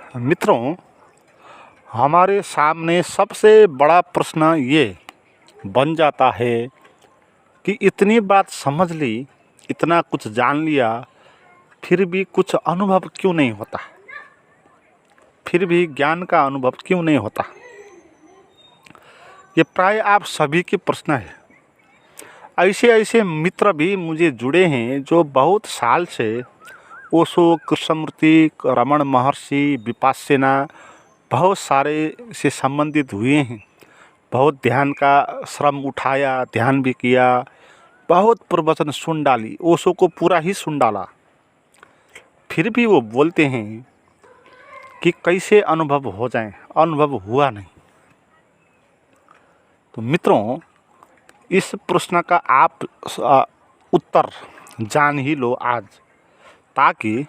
मित्रों, हमारे सामने सबसे बड़ा प्रश्न ये बन जाता है कि इतनी बात समझ ली, इतना कुछ जान लिया, फिर भी कुछ अनुभव क्यों नहीं होता, फिर भी ज्ञान का अनुभव क्यों नहीं होता। ये प्राय आप सभी के प्रश्न है। ऐसे ऐसे मित्र भी मुझे जुड़े हैं जो बहुत साल से ओशो, कृष्णमूर्ति, रमण महर्षि, विपासना बहुत सारे से संबंधित हुए हैं। बहुत ध्यान का श्रम उठाया, ध्यान भी किया, बहुत प्रवचन सुन डाली, ओशो को पूरा ही सुन डाला। फिर भी वो बोलते हैं कि कैसे अनुभव हो जाए, अनुभव हुआ नहीं। तो मित्रों, इस प्रश्न का आप उत्तर जान ही लो आज, ताकि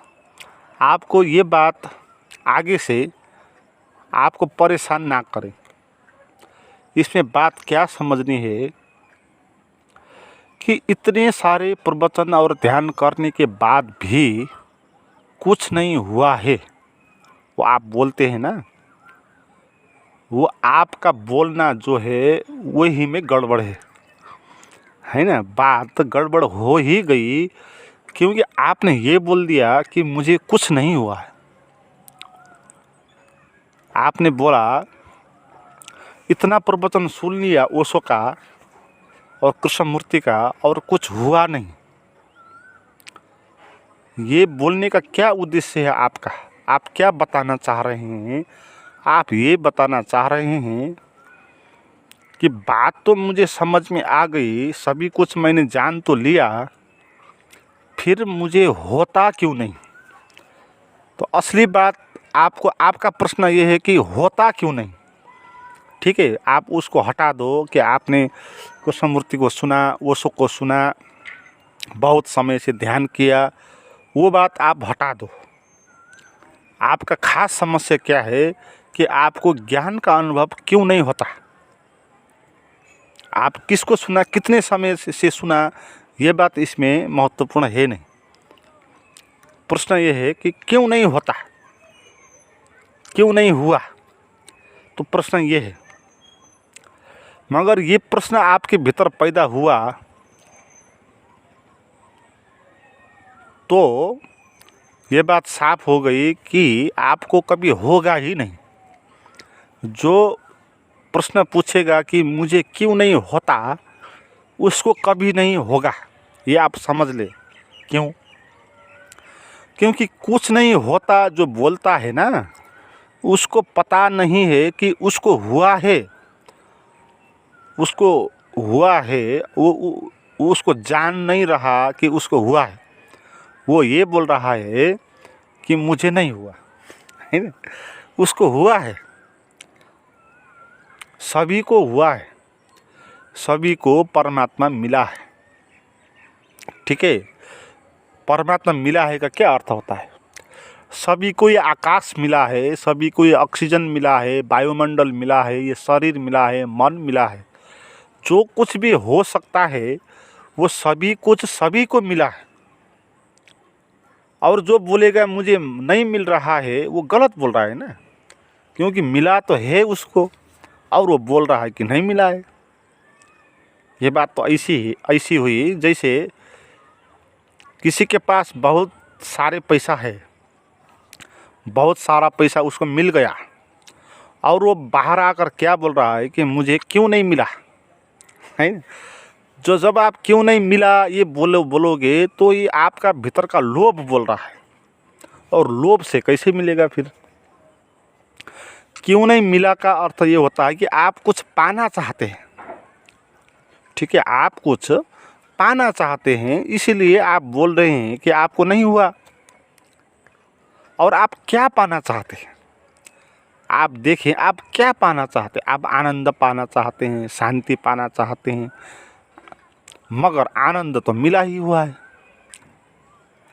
आपको ये बात आगे से आपको परेशान ना करे। इसमें बात क्या समझनी है कि इतने सारे प्रवचन और ध्यान करने के बाद भी कुछ नहीं हुआ है, वो आप बोलते हैं ना, वो आपका बोलना जो है वही में गड़बड़ है ना। बात गड़बड़ हो ही गई क्योंकि आपने ये बोल दिया कि मुझे कुछ नहीं हुआ है। आपने बोला इतना प्रवचन सुन लिया ओशो का और कृष्णमूर्ति का और कुछ हुआ नहीं। ये बोलने का क्या उद्देश्य है आपका? आप क्या बताना चाह रहे हैं? आप ये बताना चाह रहे हैं कि बात तो मुझे समझ में आ गई, सभी कुछ मैंने जान तो लिया, फिर मुझे होता क्यों नहीं। तो असली बात आपको, आपका प्रश्न ये है कि होता क्यों नहीं। ठीक है, आप उसको हटा दो कि आपने कृष्णमूर्ति को सुना, ओशो को सुना, बहुत समय से ध्यान किया, वो बात आप हटा दो। आपका खास समस्या क्या है कि आपको ज्ञान का अनुभव क्यों नहीं होता। आप किसको सुना, कितने समय से सुना, ये बात इसमें महत्वपूर्ण है नहीं। प्रश्न ये है कि क्यों नहीं होता, क्यों नहीं हुआ। तो प्रश्न ये है। मगर ये प्रश्न आपके भीतर पैदा हुआ तो ये बात साफ हो गई कि आपको कभी होगा ही नहीं। जो प्रश्न पूछेगा कि मुझे क्यों नहीं होता, उसको कभी नहीं होगा, ये आप समझ ले। क्यों? क्योंकि कुछ नहीं होता जो बोलता है ना, उसको पता नहीं है कि उसको हुआ है, उसको हुआ है, वो उसको जान नहीं रहा कि उसको हुआ है। वो ये बोल रहा है कि मुझे नहीं हुआ है ना, उसको हुआ है, सभी को हुआ है, सभी को परमात्मा मिला है। ठीक है, परमात्मा मिला है का क्या अर्थ होता है? सभी को ये आकाश मिला है, सभी को ये ऑक्सीजन मिला है, वायुमंडल मिला है, ये शरीर मिला है, मन मिला है। जो कुछ भी हो सकता है वो सभी कुछ सभी को मिला है। और जो बोलेगा मुझे नहीं मिल रहा है, वो गलत बोल रहा है ना, क्योंकि मिला तो है उसको और वो बोल रहा है कि नहीं मिला है। ये बात तो ऐसी हुई जैसे किसी के पास बहुत सारे पैसा है, बहुत सारा पैसा उसको मिल गया और वो बाहर आकर क्या बोल रहा है कि मुझे क्यों नहीं मिला है। जो जब आप क्यों नहीं मिला ये बोलोगे तो ये आपका भीतर का लोभ बोल रहा है, और लोभ से कैसे मिलेगा फिर। क्यों नहीं मिला का अर्थ ये होता है कि आप कुछ पाना चाहते हैं। ठीक है, आप कुछ पाना चाहते हैं, इसीलिए आप बोल रहे हैं कि आपको नहीं हुआ। और आप क्या पाना चाहते हैं? आप देखें, आप क्या पाना चाहते हैं? आप आनंद पाना चाहते हैं, शांति पाना चाहते हैं, मगर आनंद तो मिला ही हुआ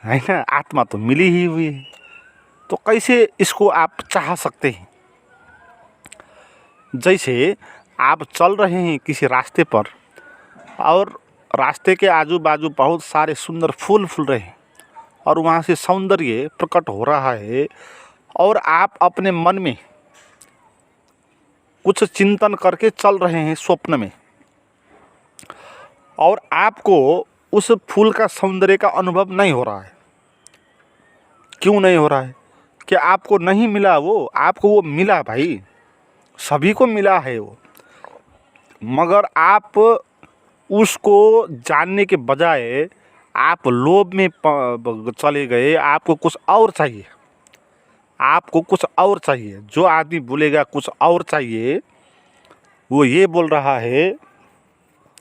है ना, आत्मा तो मिली ही हुई है। तो कैसे इसको आप चाह सकते हैं? जैसे आप चल रहे हैं किसी रास्ते पर और रास्ते के आजू बाजू बहुत सारे सुंदर फूल फूल रहे हैं और वहाँ से सौंदर्य प्रकट हो रहा है और आप अपने मन में कुछ चिंतन करके चल रहे हैं स्वप्न में, और आपको उस फूल का सौंदर्य का अनुभव नहीं हो रहा है। क्यों नहीं हो रहा है? क्या आपको नहीं मिला वो? आपको वो मिला भाई, सभी को मिला है वो, मगर आप उसको जानने के बजाय आप लोभ में चले गए। आपको कुछ और चाहिए, आपको कुछ और चाहिए। जो आदमी बोलेगा कुछ और चाहिए, वो ये बोल रहा है,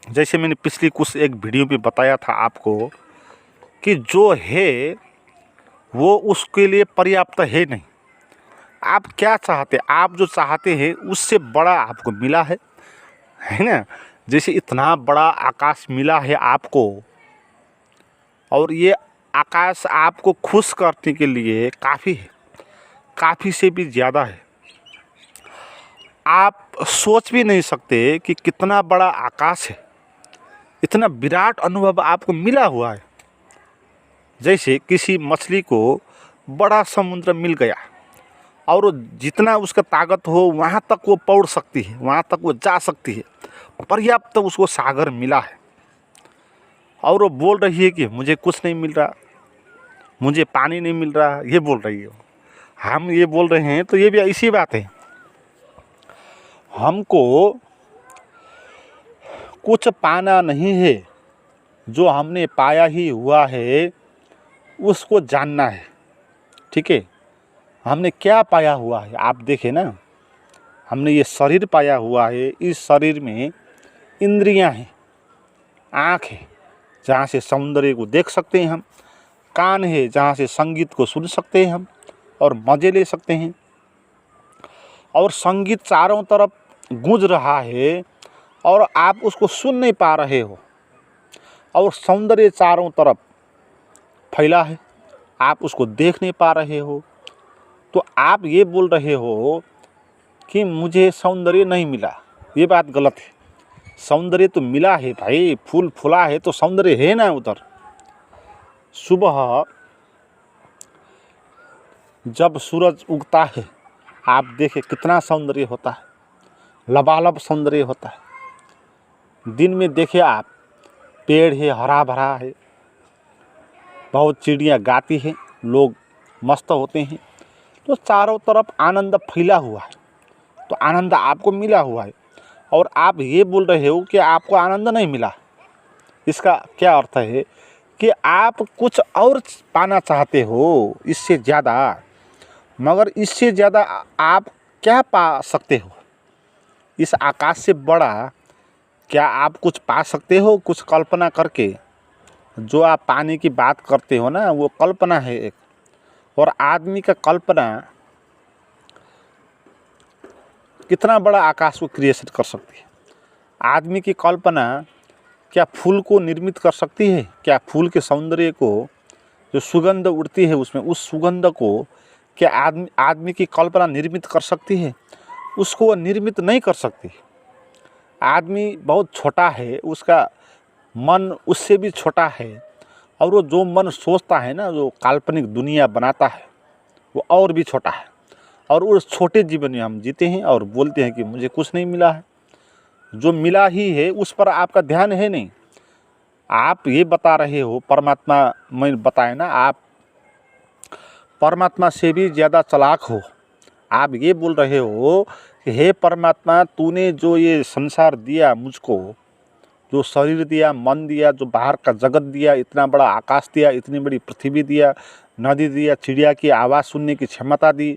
जैसे मैंने पिछली कुछ एक वीडियो पे बताया था आपको, कि जो है वो उसके लिए पर्याप्त है नहीं। आप क्या चाहते? आप जो चाहते हैं उससे बड़ा आपको मिला है ना? जैसे इतना बड़ा आकाश मिला है आपको, और ये आकाश आपको खुश करने के लिए काफ़ी है, काफ़ी से भी ज़्यादा है। आप सोच भी नहीं सकते कि कितना बड़ा आकाश है, इतना विराट अनुभव आपको मिला हुआ है। जैसे किसी मछली को बड़ा समुद्र मिल गया, और जितना उसका ताकत हो वहाँ तक वो पहुँच सकती है, वहाँ तक वो जा सकती है, पर्याप्त उसको सागर मिला है, और वो बोल रही है कि मुझे कुछ नहीं मिल रहा, मुझे पानी नहीं मिल रहा, ये बोल रही है। हम ये बोल रहे हैं तो ये भी ऐसी बात है। हमको कुछ पाना नहीं है, जो हमने पाया ही हुआ है उसको जानना है। ठीक है, हमने क्या पाया हुआ है आप देखें ना। हमने ये शरीर पाया हुआ है, इस शरीर में इंद्रियां हैं, आँख है जहाँ से सौंदर्य को देख सकते हैं हम, कान है जहाँ से संगीत को सुन सकते हैं हम और मज़े ले सकते हैं, और संगीत चारों तरफ गूंज रहा है और आप उसको सुन नहीं पा रहे हो, और सौंदर्य चारों तरफ फैला है, आप उसको देख नहीं पा रहे हो। तो आप ये बोल रहे हो कि मुझे सौंदर्य नहीं मिला, ये बात गलत है। सौंदर्य तो मिला है भाई, फूल फूला है तो सौंदर्य है ना उधर। सुबह जब सूरज उगता है आप देखें कितना सौंदर्य होता है, लबालब सौंदर्य होता है। दिन में देखिए आप, पेड़ है, हरा भरा है, बहुत चिड़ियाँ गाती हैं, लोग मस्त होते हैं, तो चारों तरफ आनंद फैला हुआ है। तो आनंद आपको मिला हुआ है, और आप ये बोल रहे हो कि आपको आनंद नहीं मिला। इसका क्या अर्थ है कि आप कुछ और पाना चाहते हो इससे ज़्यादा, मगर इससे ज़्यादा आप क्या पा सकते हो? इस आकाश से बड़ा क्या आप कुछ पा सकते हो? कुछ कल्पना करके जो आप पाने की बात करते हो ना, वो कल्पना है एक, और आदमी का कल्पना कितना बड़ा आकाश को क्रिएशन कर सकती है। आदमी की कल्पना क्या फूल को निर्मित कर सकती है? क्या फूल के सौंदर्य को, जो सुगंध उड़ती है उसमें, उस सुगंध को क्या आदमी की कल्पना निर्मित कर सकती है? उसको निर्मित नहीं कर सकती। आदमी बहुत छोटा है, उसका मन उससे भी छोटा है, और वो जो मन सोचता है ना, जो काल्पनिक दुनिया बनाता है, वो और भी छोटा है। और उस छोटे जीवन में हम जीते हैं और बोलते हैं कि मुझे कुछ नहीं मिला है। जो मिला ही है उस पर आपका ध्यान है नहीं। आप ये बता रहे हो परमात्मा, मैं बताया ना, आप परमात्मा से भी ज़्यादा चालाक हो। आप ये बोल रहे हो कि हे परमात्मा, तूने जो ये संसार दिया मुझको, जो शरीर दिया, मन दिया, जो बाहर का जगत दिया, इतना बड़ा आकाश दिया, इतनी बड़ी पृथ्वी दिया, नदी दिया, चिड़िया की आवाज़ सुनने की क्षमता दी,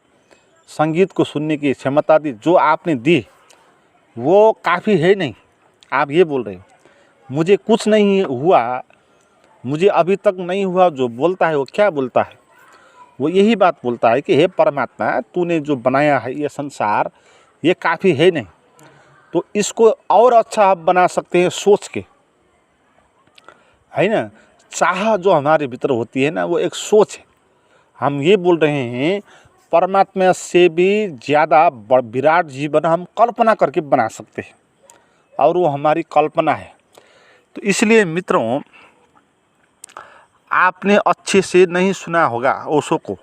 संगीत को सुनने की क्षमता दी, जो आपने दी वो काफ़ी है नहीं। आप ये बोल रहे हो मुझे कुछ नहीं हुआ, मुझे अभी तक नहीं हुआ। जो बोलता है वो क्या बोलता है? वो यही बात बोलता है कि हे परमात्मा, तूने जो बनाया है ये संसार, ये काफ़ी है नहीं, तो इसको और अच्छा आप बना सकते हैं सोच के, है ना। चाह जो हमारे भीतर होती है ना, वो एक सोच है। हम ये बोल रहे हैं परमात्मा से भी ज़्यादा विराट जीवन हम कल्पना करके बना सकते हैं, और वो हमारी कल्पना है। तो इसलिए मित्रों, आपने अच्छे से नहीं सुना होगा ओशो को।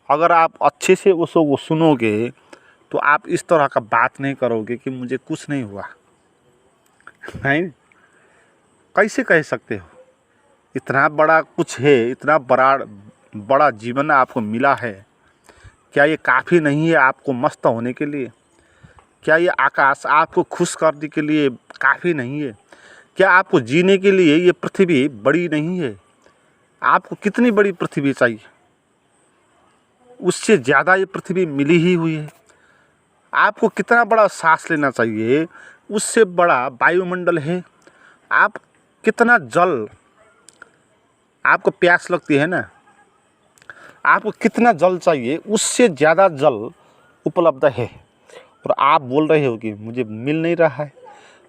अगर आप अच्छे से उसको सुनोगे तो आप इस तरह का बात नहीं करोगे कि मुझे कुछ नहीं हुआ। नहीं, कैसे कह सकते हो? इतना बड़ा कुछ है, इतना बड़ा जीवन आपको मिला है, क्या ये काफ़ी नहीं है आपको मस्त होने के लिए? क्या ये आकाश आपको खुश करने के लिए काफ़ी नहीं है? क्या आपको जीने के लिए ये पृथ्वी बड़ी नहीं है? आपको कितनी बड़ी पृथ्वी चाहिए? उससे ज़्यादा ये पृथ्वी मिली ही हुई है। आपको कितना बड़ा सांस लेना चाहिए, उससे बड़ा वायुमंडल है। आप कितना जल, आपको प्यास लगती है ना, आपको कितना जल चाहिए, उससे ज़्यादा जल उपलब्ध है। और आप बोल रहे हो कि मुझे मिल नहीं रहा है।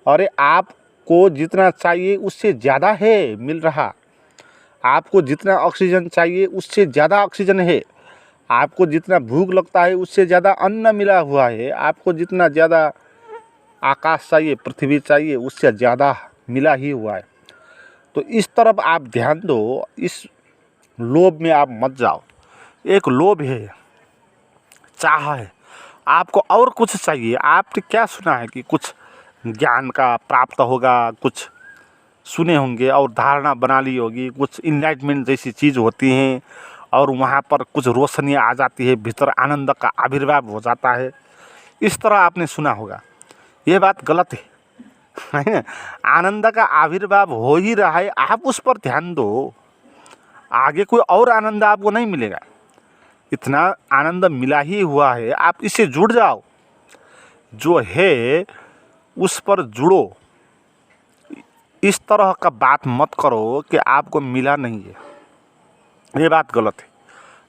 अरे आपको जितना चाहिए उससे ज़्यादा है मिल रहा। आपको जितना ऑक्सीजन चाहिए उससे ज़्यादा ऑक्सीजन है। आपको जितना भूख लगता है उससे ज़्यादा अन्न मिला हुआ है। आपको जितना ज़्यादा आकाश चाहिए, पृथ्वी चाहिए, उससे ज़्यादा मिला ही हुआ है। तो इस तरफ आप ध्यान दो, इस लोभ में आप मत जाओ। एक लोभ है, चाह है, आपको और कुछ चाहिए। आपने क्या सुना है कि कुछ ज्ञान का प्राप्त होगा, कुछ सुने होंगे और धारणा बना ली होगी, कुछ इनलाइटमेंट जैसी चीज़ होती हैं और वहाँ पर कुछ रोशनी आ जाती है, भीतर आनंद का आविर्भाव हो जाता है। इस तरह आपने सुना होगा। ये बात गलत है, नहीं ना? आनंद का आविर्भाव हो ही रहा है, आप उस पर ध्यान दो। आगे कोई और आनंद आपको नहीं मिलेगा। इतना आनंद मिला ही हुआ है, आप इससे जुड़ जाओ। जो है उस पर जुड़ो। इस तरह का बात मत करो कि आपको मिला नहीं है, ये बात गलत है।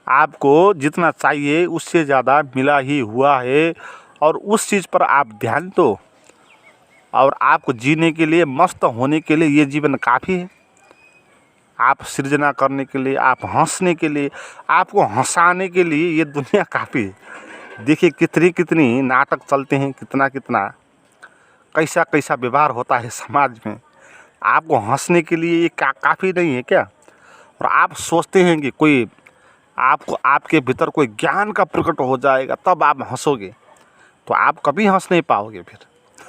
आपको जितना चाहिए उससे ज़्यादा मिला ही हुआ है और उस चीज़ पर आप ध्यान दो। और आपको जीने के लिए, मस्त होने के लिए ये जीवन काफ़ी है। आप सृजना करने के लिए, आप हंसने के लिए, आपको हंसाने के लिए ये दुनिया काफ़ी है। देखिए कितनी कितनी नाटक चलते हैं, कितना कितना कैसा कैसा व्यवहार होता है समाज में। आपको हंसने के लिए ये काफ़ी नहीं है क्या? और आप सोचते हैं कि कोई आपको, आपके भीतर कोई ज्ञान का प्रकट हो जाएगा तब आप हंसोगे, तो आप कभी हंस नहीं पाओगे फिर,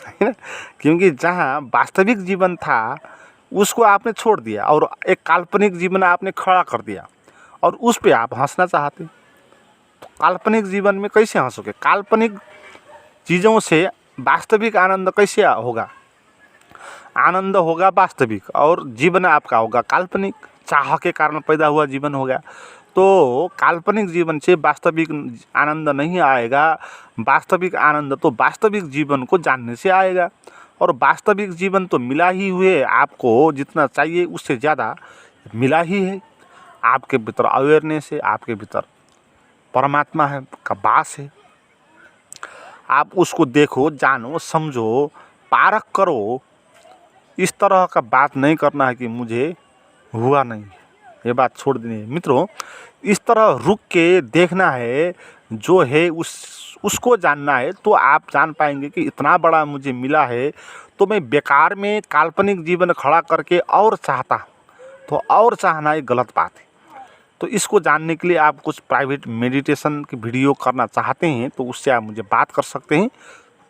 है ना? क्योंकि जहाँ वास्तविक जीवन था उसको आपने छोड़ दिया और एक काल्पनिक जीवन आपने खड़ा कर दिया और उस पे आप हंसना चाहते। तो काल्पनिक जीवन में कैसे हंसोगे? काल्पनिक चीज़ों से वास्तविक आनंद कैसे होगा? आनंद होगा वास्तविक और जीवन आपका होगा काल्पनिक। चाह के कारण पैदा हुआ जीवन होगा। तो काल्पनिक जीवन से वास्तविक आनंद नहीं आएगा। वास्तविक आनंद तो वास्तविक जीवन को जानने से आएगा। और वास्तविक जीवन तो मिला ही हुए, आपको जितना चाहिए उससे ज़्यादा मिला ही है। आपके भीतर अवेयरनेस है, आपके भीतर परमात्मा है का वास है। आप उसको देखो, जानो, समझो, पारख करो। इस तरह का बात नहीं करना है कि मुझे हुआ नहीं, ये बात छोड़ देनी है। मित्रों, इस तरह रुक के देखना है, जो है उसको जानना है, तो आप जान पाएंगे कि इतना बड़ा मुझे मिला है तो मैं बेकार में काल्पनिक जीवन खड़ा करके और चाहता, तो और चाहना एक गलत बात है। तो इसको जानने के लिए आप कुछ प्राइवेट मेडिटेशन की वीडियो करना चाहते हैं तो उससे आप मुझे बात कर सकते हैं।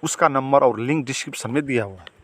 उसका नंबर और लिंक डिस्क्रिप्शन में दिया हुआ है।